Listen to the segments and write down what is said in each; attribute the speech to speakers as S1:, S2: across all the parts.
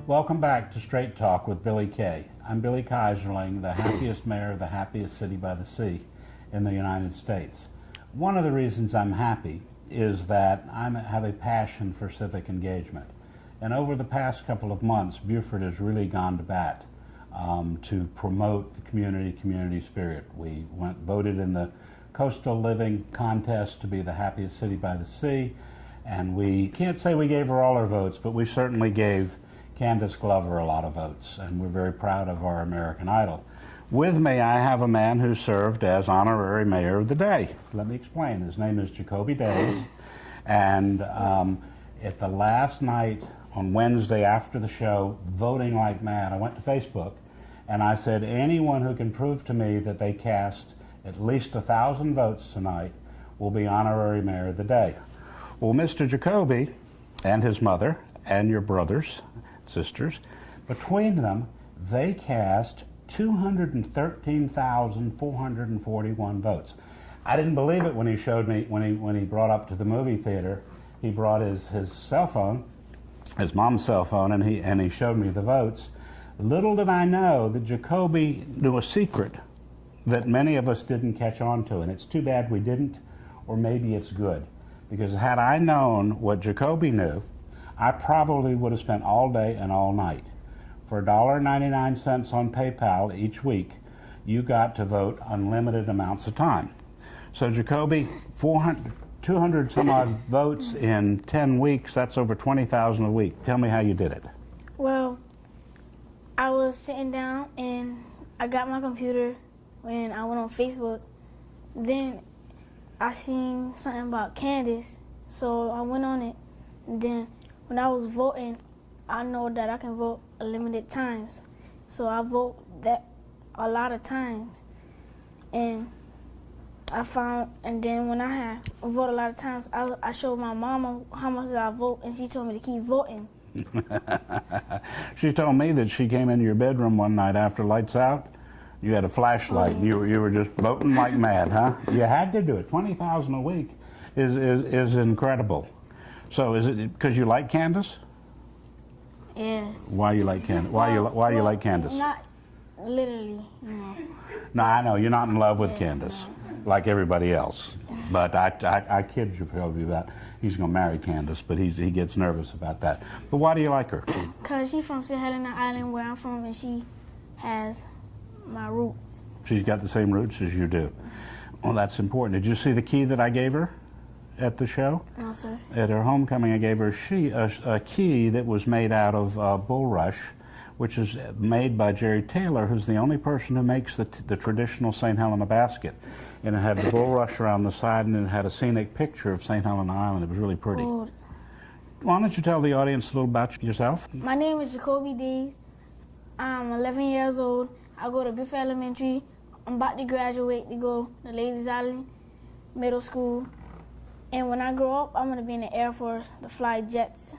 S1: Welcome back to Straight Talk with Billy Kay. I'm Billy Kaiserling, the happiest mayor of the happiest city by the sea in the United States. One of the reasons I'm happy is that I have a passion for civic engagement. And over the past couple of months, Beaufort has really gone to bat to promote the community spirit. We voted in the Coastal Living Contest to be the happiest city by the sea. And we can't say we gave her all our votes, but we certainly gave Candace Glover a lot of votes, and we're very proud of our American Idol. With me, I have a man who served as honorary mayor of the day. Let me explain. His name is Jacoby Days, and at the last night on Wednesday after the show, voting like mad, I went to Facebook, and I said, anyone who can prove to me that they cast at least 1,000 votes tonight will be honorary mayor of the day. Well, Mr. Jacoby and his mother and your brothers, sisters, between them, they cast 213,441 votes. I didn't believe it when he showed me, when he brought up to the movie theater. He brought his cell phone, his mom's cell phone, and he showed me the votes. Little did I know that Jacoby knew a secret that many of us didn't catch on to, and it's too bad we didn't, or maybe it's good. Because had I known what Jacoby knew, I probably would have spent all day and all night. For $1.99 on PayPal each week, you got to vote unlimited amounts of time. So Jacoby, 200 some odd votes in 10 weeks, that's over 20,000 a week. Tell me how you did it.
S2: Well, I was sitting down and I got my computer when I went on Facebook. Then I seen something about Candace, so I went on it. And then when I was voting, I know that I can vote limited times. So I vote that a lot of times. And then when I vote a lot of times, I showed my mama how much I vote, and she told me to keep voting.
S1: She told me that she came into your bedroom one night after lights out. You had a flashlight, and you were just voting like mad, huh? You had to do it. 20,000 a week is incredible. So is it because you like Candace?
S2: Yes.
S1: Why you like Candace? Why you like Candace?
S2: Not literally, no.
S1: No, I know you're not in love with Candace, like everybody else. But I kid you probably about he's going to marry Candace, but he gets nervous about that. But why do you like her?
S2: Because she's from St. Helena Island, where I'm from, and she has my roots.
S1: She's got the same roots as you do. Well, that's important. Did you see the key that I gave her at the show?
S2: No, sir.
S1: At her homecoming, I gave her a key that was made out of bulrush, which is made by Jerry Taylor, who's the only person who makes the traditional St. Helena basket. And it had the bulrush around the side, and it had a scenic picture of St. Helena Island. It was really pretty.
S2: Old.
S1: Why don't you tell the audience a little about yourself?
S2: My name is Jacoby Days. I'm 11 years old. I go to Beaufort Elementary. I'm about to graduate to go to Ladies Island Middle School. And when I grow up, I'm going to be in the Air Force to fly jets.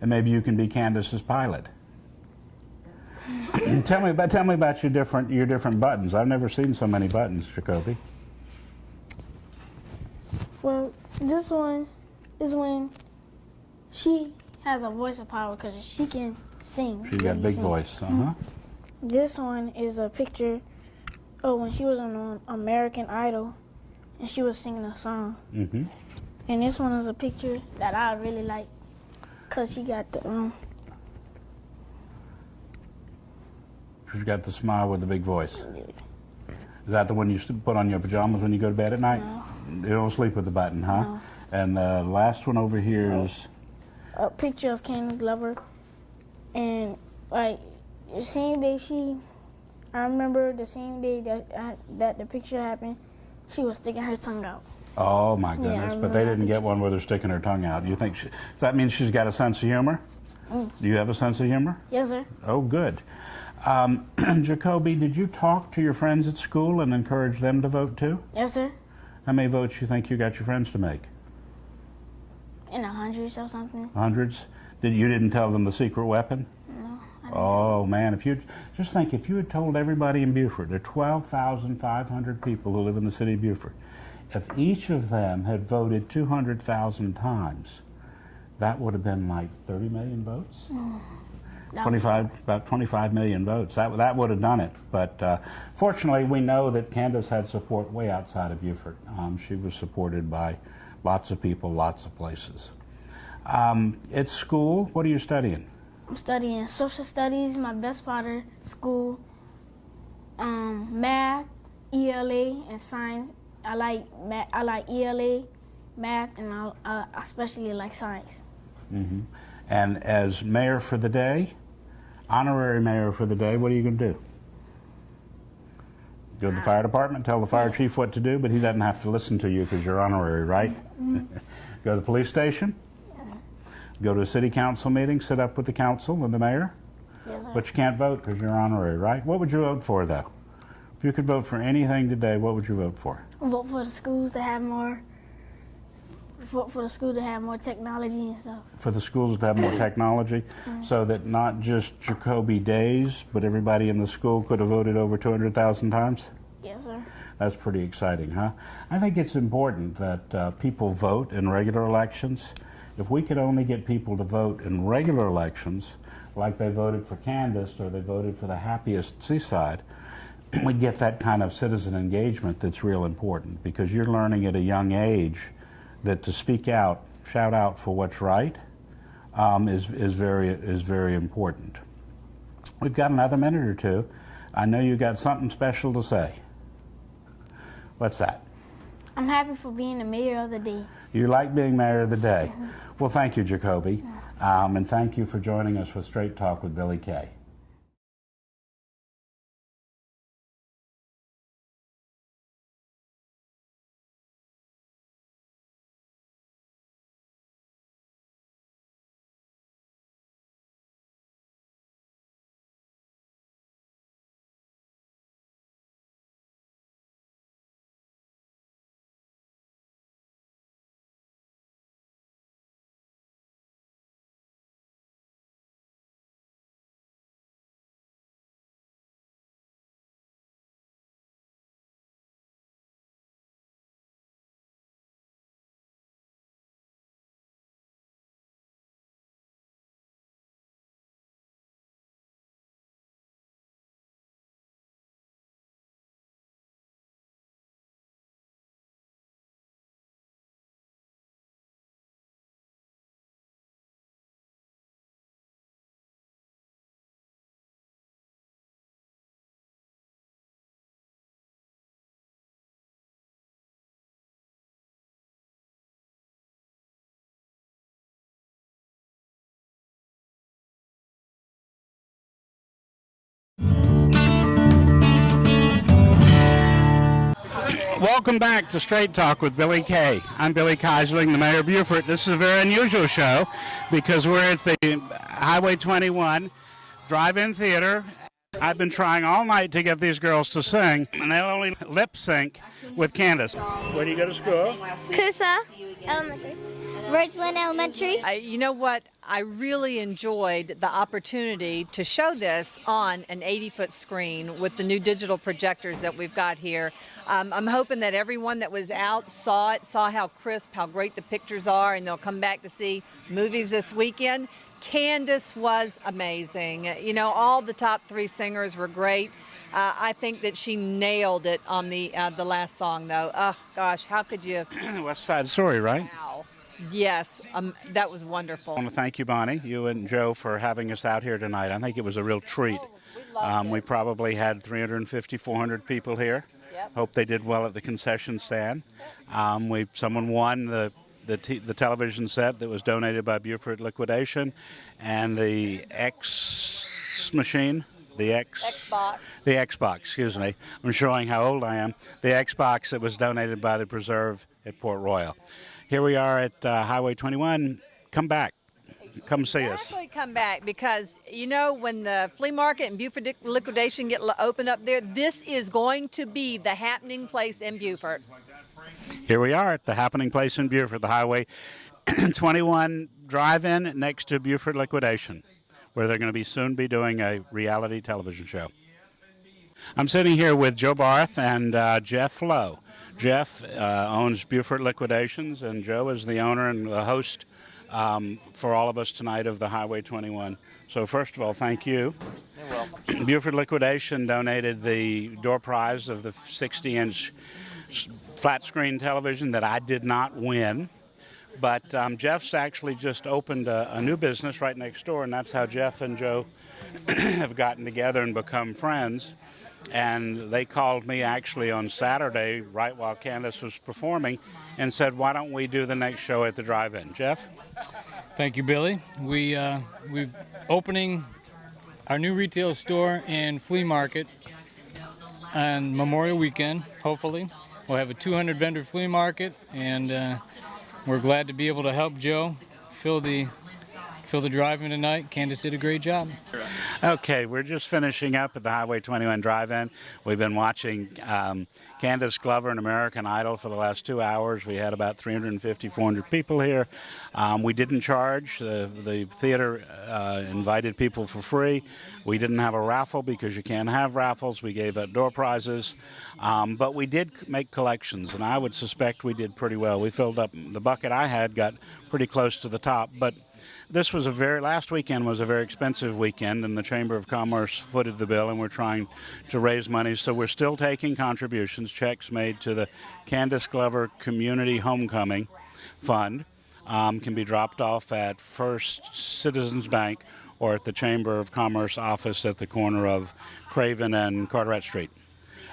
S1: And maybe you can be Candace's pilot. Tell me about your different buttons. I've never seen so many buttons, Jacoby.
S2: Well, this one is when she has a voice of power because she can sing.
S1: She's got a big voice. Uh-huh.
S2: This one is a picture of when she was on American Idol and she was singing a song.
S1: Mm-hmm.
S2: And this one is a picture that I really like because she got the
S1: She's got the smile with the big voice. Is that the one you put on your pajamas when you go to bed at night?
S2: No.
S1: You don't sleep with the button, huh?
S2: No.
S1: And the last one over here is
S2: a picture of Candace Glover. And like the same day I remember the same day that the picture happened, she was sticking her tongue out.
S1: oh my goodness!
S2: Yeah,
S1: but they didn't get one where they're sticking her tongue out. You think that means she's got a sense of humor? Do you have a sense of humor?
S2: Yes, sir.
S1: Oh, good. Jacoby, did you talk to your friends at school and encourage them to vote too?
S2: Yes, sir.
S1: How many votes you think you got your friends to make?
S2: In the hundreds or something.
S1: Hundreds? You didn't tell them the secret weapon?
S2: No. I didn't
S1: Oh man, if you had told everybody in Beaufort, there are 12,500 people who live in the city of Beaufort, if each of them had voted 200,000 times, that would have been like 30 million votes. About 25 million votes. That would have done it. But fortunately, we know that Candace had support way outside of Beaufort. She was supported by lots of people, lots of places. At school, what are you studying?
S2: I'm studying social studies, my best part of school, math, ELA, and science. I like ELA, math, and I especially like science.
S1: Mm-hmm. And as mayor for the day, honorary mayor for the day, what are you going to do? Go to the fire department, tell the fire chief what to do, but he doesn't have to listen to you because you're honorary, right? Mm-hmm. Go to the police station? Yeah. Go to a city council meeting, sit up with the council and the mayor?
S2: Yes, sir.
S1: But you can't vote because you're honorary, right? What would you vote for, though? If you could vote for anything today, what would you vote for?
S2: Vote for the schools to have more. For the school to have more technology and stuff.
S1: For the schools to have more technology, so that not just Jacoby Days, but everybody in the school could have voted over 200,000 times?
S2: Yes, sir.
S1: That's pretty exciting, huh? I think it's important that people vote in regular elections. If we could only get people to vote in regular elections, like they voted for Candace or they voted for the happiest seaside, we'd get that kind of citizen engagement that's real important, because you're learning at a young age that to speak out, shout out for what's right, is very important. We've got another minute or two. I know you got something special to say. What's that?
S2: I'm happy for being the mayor of the day.
S1: You like being mayor of the day. Well, thank you, Jacoby, and thank you for joining us for Straight Talk with Billy Kay. Welcome back to Straight Talk with Billy Kay. I'm Billy Keisling, the mayor of Beaufort. This is a very unusual show because we're at the Highway 21 drive-in theater. I've been trying all night to get these girls to sing, and they only lip sync with Candace. Where do you go to school?
S3: Coosa Elementary. Ridgeland Elementary.
S4: You know what? I really enjoyed the opportunity to show this on an 80-foot screen with the new digital projectors that we've got here. I'm hoping that everyone that was out saw it, saw how crisp, how great the pictures are, and they'll come back to see movies this weekend. Candace was amazing. You know, all the top three singers were great. I think that she nailed it on the last song, though. Oh, gosh, how could you?
S1: West Side Story, right?
S4: Wow. Yes, that was wonderful.
S1: I want to thank you, Bonnie, you and Joe, for having us out here tonight. I think it was a real treat.
S4: We loved it.
S1: We probably had 350, 400 people here.
S4: Yep.
S1: Hope they did well at the concession stand. Someone won the television set that was donated by Beaufort Liquidation, and the X machine. The Xbox, excuse me. I'm showing how old I am. The Xbox that was donated by the Preserve at Port Royal. Here we are at Highway 21. Come back. Come see us.
S4: Exactly, come back, because, you know, when the flea market and Beaufort Liquidation get opened up there, this is going to be the happening place in Beaufort.
S1: Here we are at the happening place in Beaufort, the Highway 21 drive-in next to Beaufort Liquidation, where they're going to soon be doing a reality television show. I'm sitting here with Joe Barth and Jeff Lowe. Jeff owns Beaufort Liquidations, and Joe is the owner and the host for all of us tonight of the Highway 21. So first of all, thank you. Buford Liquidation donated the door prize of the 60-inch flat screen television that I did not win. But Jeff's actually just opened a new business right next door, and that's how Jeff and Joe have gotten together and become friends. And they called me actually on Saturday, right while Candace was performing, and said, why don't we do the next show at the drive-in? Jeff?
S5: Thank you, Billy. We're opening our new retail store and flea market on Memorial Weekend, hopefully. We'll have a 200 vendor flea market, and we're glad to be able to help Joe fill the drive-in tonight. Candace did a great job.
S1: Okay, we're just finishing up at the Highway 21 drive-in. We've been watching Candace Glover and American Idol for the last 2 hours. We had about 350, 400 people here. We didn't charge. The theater invited people for free. We didn't have a raffle because you can't have raffles. We gave out door prizes. But we did make collections, and I would suspect we did pretty well. We filled up, the bucket I had got pretty close to the top, but this was last weekend was a very expensive weekend, and the Chamber of Commerce footed the bill, and we're trying to raise money. So we're still taking contributions, checks made to the Candace Glover Community Homecoming Fund. Can be dropped off at First Citizens Bank or at the Chamber of Commerce office at the corner of Craven and Carteret Street.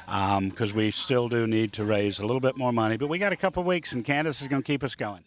S1: Because we still do need to raise a little bit more money, but we got a couple of weeks, and Candace is going to keep us going.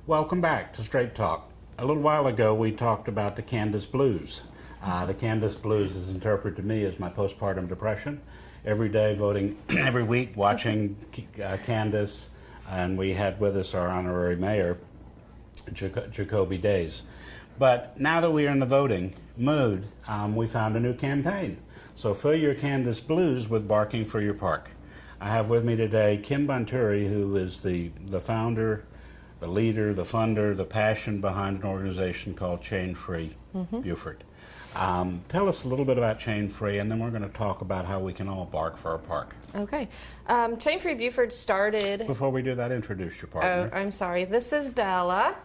S1: Welcome back to Straight Talk. A little while ago we talked about the Candace Blues. The Candace Blues is interpreted to me as my postpartum depression. Every day voting, every week watching Candace, and we had with us our honorary mayor, Jacoby Days. But now that we are in the voting mood, we found a new campaign. So fill your Candace Blues with Barking for Your Park. I have with me today Kim Bonturi, who is the founder, the leader, the funder, the passion behind an organization called Chain Free Buford. Tell us a little bit about Chain Free, and then we're going to talk about how we can all bark for our park.
S6: Okay. Chain Free Buford started...
S1: Before we do that, introduce your partner.
S6: Oh, I'm sorry. This is Bella.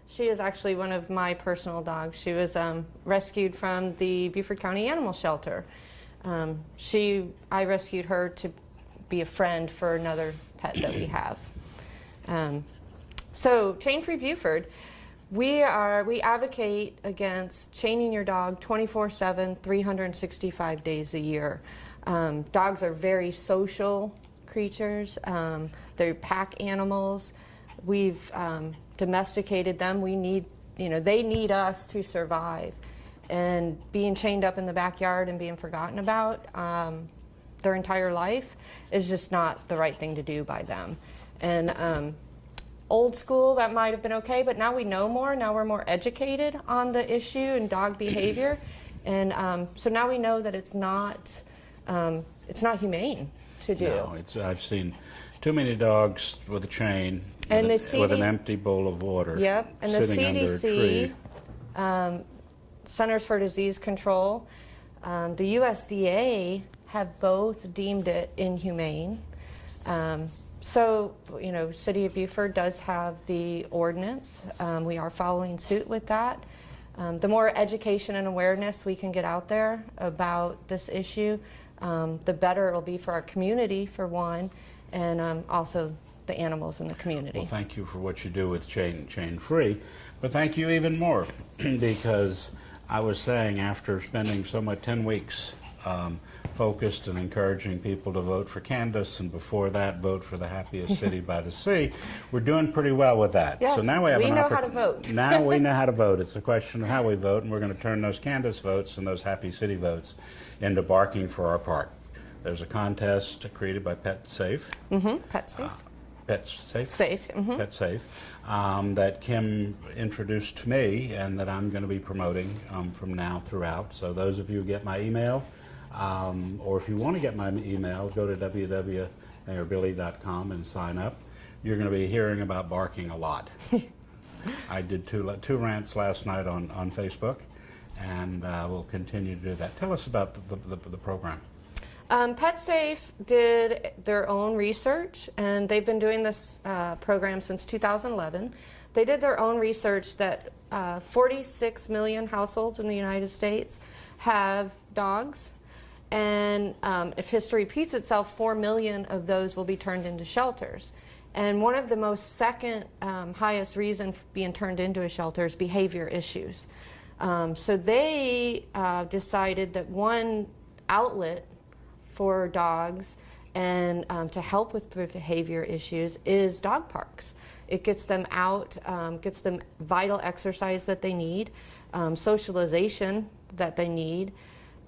S6: She is actually one of my personal dogs. She was rescued from the Beaufort County Animal Shelter. I rescued her to be a friend for another pet that we have. So Chain Free Buford, we advocate against chaining your dog 24/7, 365 days a year. Dogs are very social creatures. They're pack animals. We've domesticated them. They need us to survive. And being chained up in the backyard and being forgotten about their entire life is just not the right thing to do by them. And old school, that might have been okay, but now we know more. Now we're more educated on the issue and dog behavior, and so now we know that it's not humane to do.
S1: No, I've seen too many dogs with a chain
S6: and
S1: with an empty bowl of water.
S6: Yep, and the CDC, Centers for Disease Control, the USDA have both deemed it inhumane. So, you know, City of Beaufort does have the ordinance. We are following suit with that. The more education and awareness we can get out there about this issue, the better it will be for our community, for one, and also the animals in the community.
S1: Well, thank you for what you do with Chain Free, but thank you even more because I was saying, after spending 10 weeks focused and encouraging people to vote for Candace, and before that vote for the happiest city by the sea, we're doing pretty well with that.
S6: Yes,
S1: so now we have
S6: know how to vote.
S1: Now we know how to vote. It's a question of how we vote, and we're going to turn those Candace votes and those happy city votes into barking for our park. There's a contest created by Pet Safe.
S6: Pet Safe.
S1: Pet Safe?
S6: Safe.
S1: Pet Safe, that Kim introduced to me and that I'm going to be promoting from now throughout. So those of you who get my email, or if you want to get my email, go to www.mayorbilly.com and sign up. You're going to be hearing about barking a lot. I did two rants last night on Facebook, and we'll continue to do that. Tell us about the program.
S6: Pet Safe did their own research, and they've been doing this program since 2011. They did their own research that 46 million households in the United States have dogs, and if history repeats itself, 4 million of those will be turned into shelters. And one of the most second highest reason being turned into a shelter is behavior issues. So they decided that one outlet for dogs and to help with behavior issues is dog parks. It gets them out, gets them vital exercise that they need, socialization that they need,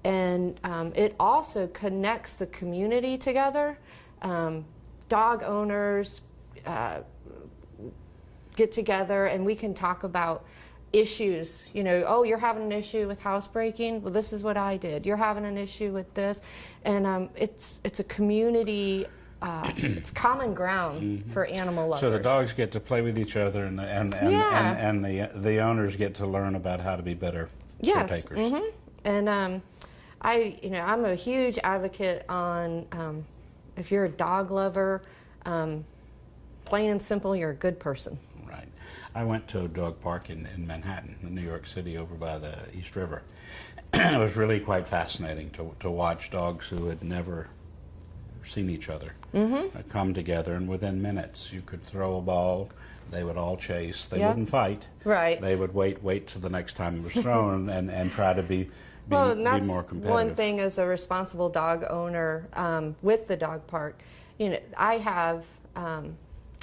S6: and it also connects the community together. Dog owners get together and we can talk about issues, you know, oh, you're having an issue with housebreaking, well, this is what I did. You're having an issue with this, and it's a community, it's common ground for animal lovers.
S1: So the dogs get to play with each other, and the owners get to learn about how to be better caretakers.
S6: And I'm a huge advocate on if you're a dog lover, plain and simple, you're a good person.
S1: Right. I went to a dog park in Manhattan, in New York City, over by the East River. It was really quite fascinating to watch dogs who had never seen each other come together, and within minutes you could throw a ball, they would all chase, they wouldn't fight.
S6: Right.
S1: They would wait till the next time it was thrown and try to be more competitive.
S6: One thing as a responsible dog owner with the dog park, you know, I have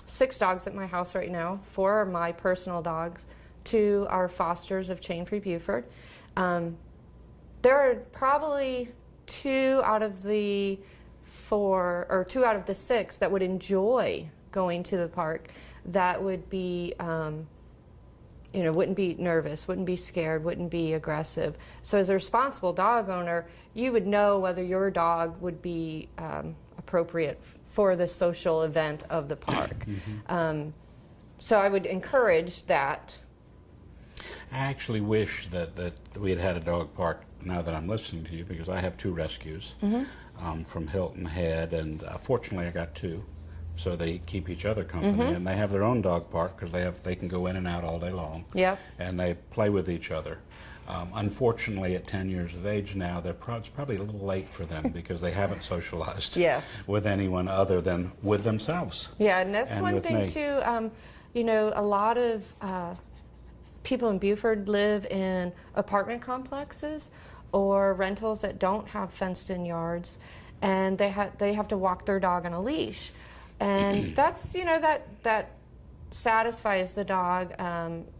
S6: 6 dogs at my house right now. 4 are my personal dogs. 2 are fosters of Chain Free Beaufort. There are probably 2 out of the 4 or 2 out of the 6 that would enjoy going to the park. That would be, wouldn't be nervous, wouldn't be scared, wouldn't be aggressive. So as a responsible dog owner, you would know whether your dog would be appropriate for the social event of the park. So I would encourage that.
S1: I actually wish that we had had a dog park, now that I'm listening to you, because I have 2 rescues from Hilton Head, and fortunately I got 2. So they keep each other company, and they have their own dog park because they can go in and out all day long.
S6: Yep.
S1: And they play with each other. Unfortunately, at 10 years of age now, it's probably a little late for them because they haven't socialized with anyone other than with themselves.
S6: Yeah, and that's one thing
S1: me.
S6: too. A lot of people in Beaufort live in apartment complexes or rentals that don't have fenced-in yards, and they have to walk their dog on a leash. And that's, that satisfies the dog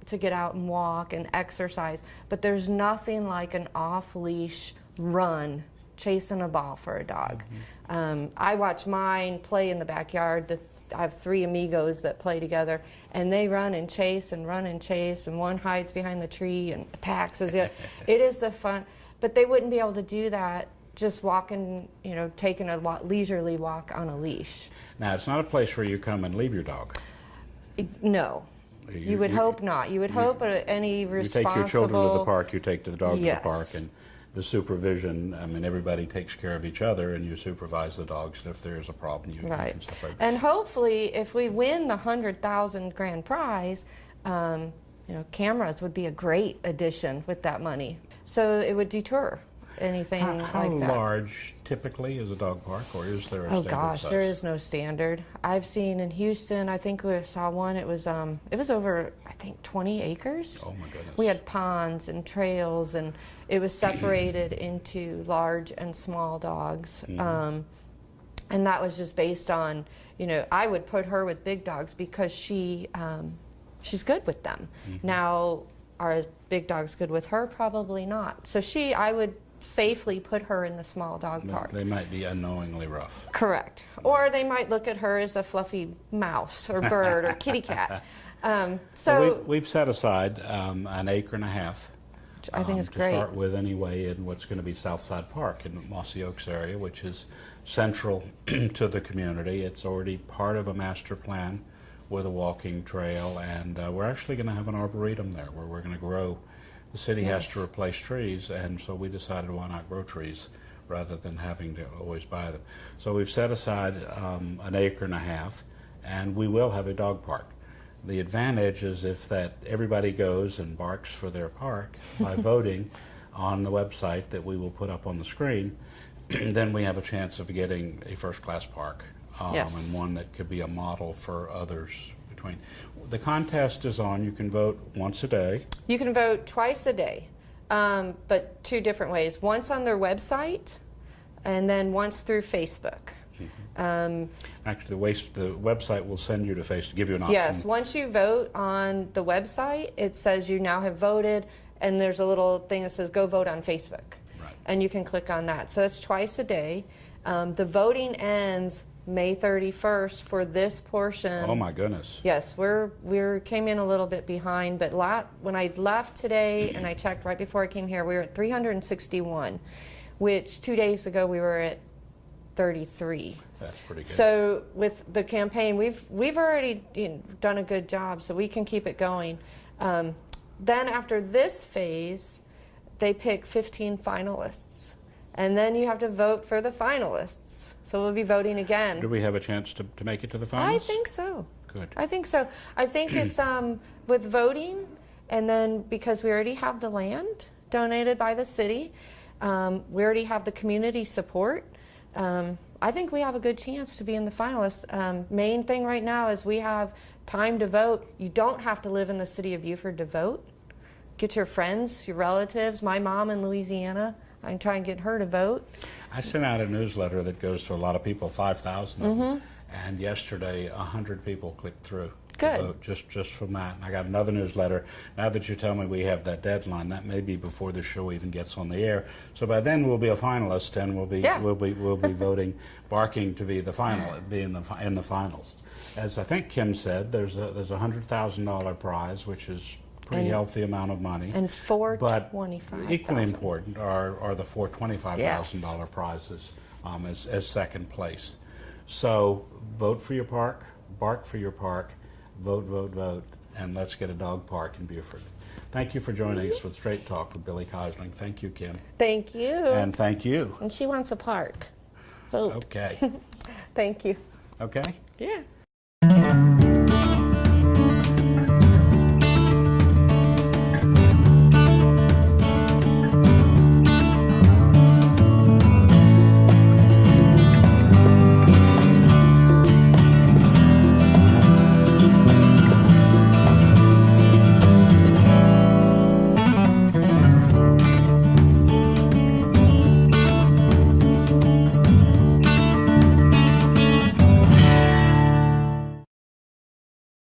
S6: to get out and walk and exercise. But there's nothing like an off-leash run, chasing a ball for a dog. I watch mine play in the backyard. I have 3 amigos that play together, and they run and chase, and one hides behind the tree and attacks. It is the fun. But they wouldn't be able to do that just walking, taking a leisurely walk on a leash.
S1: Now, it's not a place where you come and leave your dog.
S6: No. You would hope not. You would hope any responsible...
S1: You take your children to the park, you take the dog to the park, the supervision, I mean, everybody takes care of each other, and you supervise the dogs, and if there's a problem, you
S6: Right.
S1: can separate.
S6: And hopefully, if we win the 100,000 grand prize, cameras would be a great addition with that money. So it would deter anything
S1: How
S6: like that.
S1: large typically is a dog park, or is there a
S6: Oh
S1: standard
S6: gosh,
S1: size?
S6: there is no standard. I've seen in Houston, I think we saw one. It was over, I think, 20 acres.
S1: Oh my goodness.
S6: We had ponds and trails, and it was separated into large and small dogs. And that was just based on, I would put her with big dogs because she's good with them. Now, are big dogs good with her? Probably not. So I would safely put her in the small dog park.
S1: They might be unknowingly rough.
S6: Correct. Or they might look at her as a fluffy mouse or bird or kitty cat.
S1: So we've set aside an acre and a half.
S6: Which I think is
S1: to
S6: great.
S1: start with anyway, in what's going to be Southside Park in Mossy Oaks area, which is central to the community. It's already part of a master plan with a walking trail, and we're actually going to have an arboretum there where we're going to grow. The city has to replace trees, and so we decided why not grow trees rather than having to always buy them. So we've set aside an acre and a half, and we will have a dog park. The advantage is if everybody goes and barks for their park by voting on the website that we will put up on the screen, then we have a chance of getting a first-class park,
S6: Yes.
S1: and one that could be a model for others between. The contest is on. You can vote once a day.
S6: You can vote twice a day, but two different ways. Once on their website, and then once through Facebook.
S1: Actually, the website will send you to Facebook, give you an option.
S6: Yes, once you vote on the website, it says you now have voted, and there's a little thing that says go vote on Facebook.
S1: Right.
S6: And you can click on that. So that's twice a day. The voting ends May 31st for this portion.
S1: Oh my goodness.
S6: Yes, we came in a little bit behind, but when I left today and I checked right before I came here, we were at 361, which 2 days ago we were at 33.
S1: That's pretty good.
S6: So with the campaign, we've already done a good job, so we can keep it going. Then after this phase, they pick 15 finalists, and then you have to vote for the finalists. So we'll be voting again.
S1: Do we have a chance to make it to the finals?
S6: I think so.
S1: Good.
S6: I think so. I think it's with voting, and then because we already have the land donated by the city, we already have the community support. I think we have a good chance to be in the finalists. Main thing right now is we have time to vote. You don't have to live in the city of Beaufort to vote. Get your friends, your relatives. My mom in Louisiana, I can try and get her to vote.
S1: I sent out a newsletter that goes to a lot of people, 5,000 of them, and yesterday 100 people clicked through
S6: Good.
S1: to vote just from that. And I got another newsletter. Now that you tell me we have that deadline, that may be before the show even gets on the air. So by then we'll be a finalist, and we'll be voting, barking to be the in the finals. As I think Kim said, there's a $100,000 prize, which is pretty healthy amount of money.
S6: And four
S1: But
S6: $25,000.
S1: equally important are the four $25,000
S6: Yes.
S1: prizes as second place. So vote for your park, bark for your park, vote, vote, vote, and let's get a dog park in Beaufort. Thank you for joining us with Straight Talk with Billy Keisling. Thank you, Kim.
S6: Thank you.
S1: And thank you.
S6: And she wants a park. Vote.
S1: Okay.
S6: Thank you.
S1: Okay?
S6: Yeah.